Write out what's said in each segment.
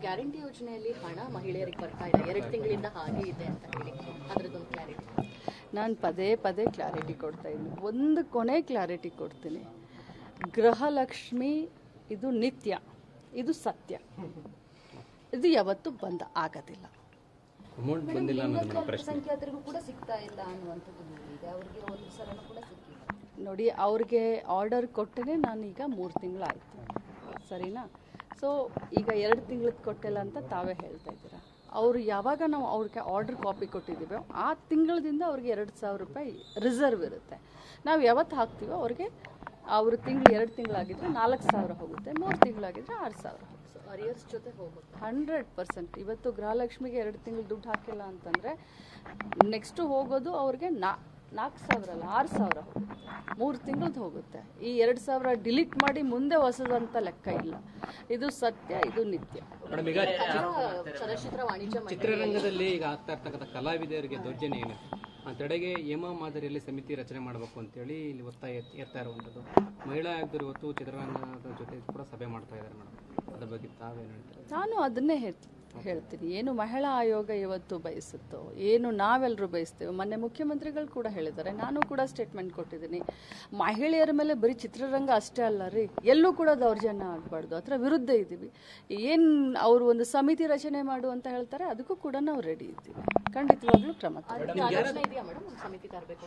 Guarantee ಯೋಜನೆಯಲ್ಲಿ ಹಣ ಮಹಿಳೆಯರಿಗೆ ಬರ್ತಾ ಇಲ್ಲ, 2 ತಿಂಗಳಿಂದ ಹಾಗೆ ಇದೆ ಅಂತ ಹೇಳಿ ಅದರದೊಂದು ಕ್ಲಾರಿಟಿ. ನಾನು ಪದೇ ಪದೇ ಕ್ಲಾರಿಟಿ ಕೊಡ್ತಾ ಇದ್ದೀನಿ. ಒಂದು ಕೊನೆ ಕ್ಲಾರಿಟಿ ಕೊಡ್ತೀನಿ. ಗೃಹಲಕ್ಷ್ಮಿ ಇದು ನಿತ್ಯ, ಇದು ಸತ್ಯ, ಇದು ಯಾವತ್ತೂ ಬಂದ ಆಗೋದಿಲ್ಲ. ಸಂಖ್ಯಾತರಿಗೂ ಕೂಡ ಸಿಗ್ತಾ ಇಲ್ಲ ಅನ್ನುವಂಥದ್ದು ಇದೆ. ಅವರಿಗೆ ಒಂದು ಸಲನೂ ಕೂಡ ಸಿಕ್ಕಿಲ್ಲ. ನೋಡಿ, ಅವ್ರಿಗೆ ಆರ್ಡರ್ ಕೊಟ್ಟರೆ ನಾನೀಗ 3 ತಿಂಗಳಾಯಿತು, ಸರಿನಾ? ಸೊ ಈಗ 2 ತಿಂಗಳದ್ದು ಕೊಟ್ಟಿಲ್ಲ ಅಂತ ತಾವೇ ಹೇಳ್ತಾ ಇದ್ದೀರಾ. ಅವರು ಯಾವಾಗ ನಾವು ಅವ್ರಿಗೆ ಆರ್ಡರ್ ಕಾಪಿ ಕೊಟ್ಟಿದ್ದೀವೋ ಆ ತಿಂಗಳದಿಂದ ಅವ್ರಿಗೆ 2,000 ರೂಪಾಯಿ ರಿಸರ್ವ್ ಇರುತ್ತೆ. ನಾವು ಯಾವತ್ತು ಹಾಕ್ತೀವೋ ಅವ್ರಿಗೆ ಅವರು 2 ತಿಂಗಳಾಗಿದ್ದರೆ 4,000 ಹೋಗುತ್ತೆ, 3 ತಿಂಗಳಾಗಿದ್ದರೆ 6,000 ಹೋಗುತ್ತೆ. ಅರಿಯರ್ಸ್ ಜೊತೆ ಹೋಗುತ್ತೆ 100%. ಇವತ್ತು ಗೃಹಲಕ್ಷ್ಮಿಗೆ 2 ತಿಂಗಳು ದುಡ್ಡು ಹಾಕಿಲ್ಲ ಅಂತಂದರೆ ನೆಕ್ಸ್ಟು ಹೋಗೋದು ಅವ್ರಿಗೆ 4,000 ಅಲ್ಲ 6,000 ಹೋಗುತ್ತೆ, 3 ತಿಂಗಳದ್ದು ಹೋಗುತ್ತೆ. ಈ 2,000 ಡಿಲೀಟ್ ಮಾಡಿ ಮುಂದೆ ಹೊಸದಂತ ಲೆಕ್ಕ ಇಲ್ಲ. ಇದು ಸತ್ಯ, ಇದು ನಿತ್ಯ. ಚಲನಚಿತ್ರ ವಾಣಿಜ್ಯ ಚಿತ್ರರಂಗದಲ್ಲಿ ಈಗ ಆಗ್ತಾ ಇರ್ತಕ್ಕಂಥ ಕಲಾವಿದರಿಗೆ ದೌರ್ಜನ್ಯ ಏನಿದೆ ಆ ತಡೆಗೆ ಯಮ ಮಾದರಿಯಲ್ಲಿ ಸಮಿತಿ ರಚನೆ ಮಾಡಬೇಕು ಅಂತೇಳಿ ಇಲ್ಲಿ ಒತ್ತಾಯ ಏರ್ತಾ ಇರುವಂಥದ್ದು. ಮಹಿಳಾ ಆಯುಕ್ತರು ಇವತ್ತು ಚಿತ್ರರಂಗದ ಜೊತೆ ಕೂಡ ಸಭೆ ಮಾಡ್ತಾ ಇದ್ದಾರೆ ಮೇಡಮ್, ಅದ್ರ ಬಗ್ಗೆ ತಾವೇನು ಹೇಳ್ತಾರೆ? ನಾನು ಅದನ್ನೇ ಹೇಳ್ತೀನಿ. ಏನು ಮಹಿಳಾ ಆಯೋಗ ಇವತ್ತು ಬಯಸುತ್ತೋ, ಏನು ನಾವೆಲ್ಲರೂ ಬಯಸ್ತೇವೆ. ಮೊನ್ನೆ ಮುಖ್ಯಮಂತ್ರಿಗಳು ಕೂಡ ಹೇಳಿದ್ದಾರೆ, ನಾನು ಕೂಡ ಸ್ಟೇಟ್ಮೆಂಟ್ ಕೊಟ್ಟಿದ್ದೀನಿ. ಮಹಿಳೆಯರ ಮೇಲೆ ಬರೀ ಚಿತ್ರರಂಗ ಅಷ್ಟೇ ಅಲ್ಲ ರೀ, ಎಲ್ಲೂ ಕೂಡ ದೌರ್ಜನ್ಯ ಆಗಬಾರ್ದು, ಅದರ ವಿರುದ್ಧ ಇದ್ದೀವಿ. ಏನು ಅವರು ಒಂದು ಸಮಿತಿ ರಚನೆ ಮಾಡು ಅಂತ ಹೇಳ್ತಾರೆ, ಅದಕ್ಕೂ ಕೂಡ ನಾವು ರೆಡಿ ಇದ್ದೀವಿ. ಖಂಡಿತವಾಗ್ಲೂ ಕ್ರಮ ಸಮಿತಿ ತರಬೇಕು.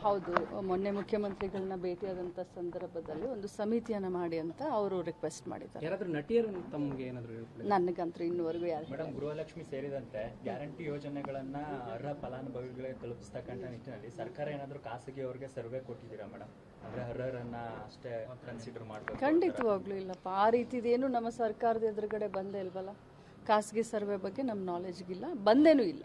ಹೌದು, ಮೊನ್ನೆ ಮುಖ್ಯಮಂತ್ರಿಗಳನ್ನ ಭೇಟಿಯಾದಂಥ ಸಂದರ್ಭದಲ್ಲಿ ಒಂದು ಸಮಿತಿಯನ್ನು ಮಾಡಿ ಅಂತ ಅವರು ರಿಕ್ವೆಸ್ಟ್ ಮಾಡಿದ್ದಾರೆ. ಯಾರಾದ್ರೂ ನಟಿಯರು ತಮಗೆ ಏನಾದರೂ ನನಗಂತೂ ಇನ್ನುವರೆಗೂ ಯಾರು ಮೇಡಮ್, ಗೃಹಲಕ್ಷ್ಮಿ ಸೇರಿದಂತೆ ಗ್ಯಾರಂಟಿ ಯೋಜನೆಗಳನ್ನ ಅರ್ಹ ಫಲಾನುಭವಿಗಳಿಗೆ ತಲುಪಿಸ್ತಕ್ಕಂಥ ನಿಟ್ಟಿನಲ್ಲಿ ಸರ್ಕಾರ ಏನಾದರೂ ಖಾಸಗಿಯವರಿಗೆ ಸರ್ವೆ ಕೊಟ್ಟಿದ್ದೀರಾ ಮೇಡಮ್? ಅಂದ್ರೆ ಅರ್ಹರನ್ನ ಅಷ್ಟೇ ಕನ್ಸಿಡರ್ ಮಾಡಬೇಕು? ಖಂಡಿತವಾಗ್ಲೂ ಇಲ್ಲಪ್ಪ. ಆ ರೀತಿದೇನು ನಮ್ಮ ಸರ್ಕಾರದ ಎದುರುಗಡೆ ಬಂದೇ ಇಲ್ವಲ್ಲ. ಖಾಸಗಿ ಸರ್ವೆ ಬಗ್ಗೆ ನಮ್ಮ ನಾಲೆಜ್ಗಿಲ್ಲ, ಬಂದೇನೂ ಇಲ್ಲ.